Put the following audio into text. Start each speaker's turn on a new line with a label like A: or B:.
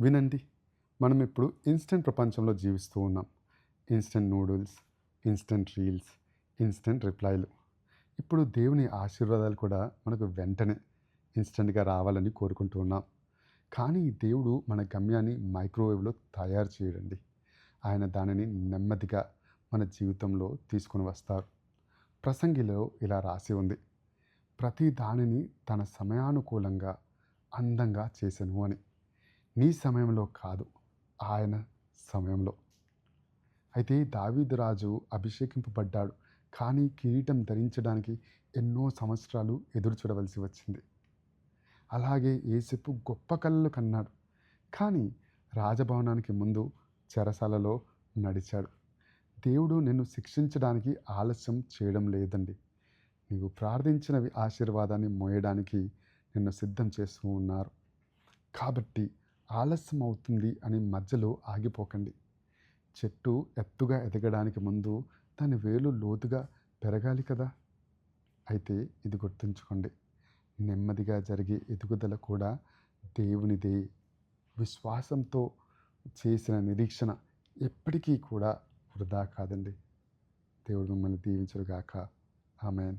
A: వినండి, మనం ఇప్పుడు ఇన్స్టెంట్ ప్రపంచంలో జీవిస్తూ ఉన్నాం. Instant noodles, instant reels, instant రిప్లైలు. ఇప్పుడు దేవుని ఆశీర్వాదాలు కూడా మనకు వెంటనే ఇన్స్టెంట్గా రావాలని కోరుకుంటూ ఉన్నాం. కానీ దేవుడు మన గమ్యాన్ని మైక్రోవేవ్లో తయారు చేయడండి. ఆయన దానిని నెమ్మదిగా మన జీవితంలో తీసుకొని వస్తారు. ప్రసంగిలో ఇలా రాసి ఉంది, ప్రతి దానిని తన సమయానుకూలంగా అందంగా చేసెను అని. నీ సమయంలో కాదు, ఆయన సమయంలో. అయితే దావీదు రాజు అభిషేకింపబడ్డాడు, కానీ కిరీటం ధరించడానికి ఎన్నో సంవత్సరాలు ఎదురు చూడవలసి వచ్చింది. అలాగే యేసేపు గొప్ప కలలు కన్నాడు, కానీ రాజభవనానికి ముందు చెరసాలలో నడిచాడు. దేవుడు నిన్ను శిక్షించడానికి ఆలస్యం చేయడం లేదండి. నీవు ప్రార్థించినవి ఆశీర్వాదాన్ని మోయడానికి నిన్ను సిద్ధం చేస్తూ ఉన్నారు. కాబట్టి ఆలస్యం అవుతుంది అని మధ్యలో ఆగిపోకండి. చెట్టు ఎత్తుగా ఎదగడానికి ముందు దాని వేలు లోతుగా పెరగాలి కదా. అయితే ఇది గుర్తుంచుకోండి, నెమ్మదిగా జరిగే ఎదుగుదల కూడా దేవునిదే. విశ్వాసంతో చేసిన నిరీక్షణ ఎప్పటికీ కూడా వృధా కాదండి. దేవుడు మిమ్మల్ని దీవించుగాక. ఆమేన్.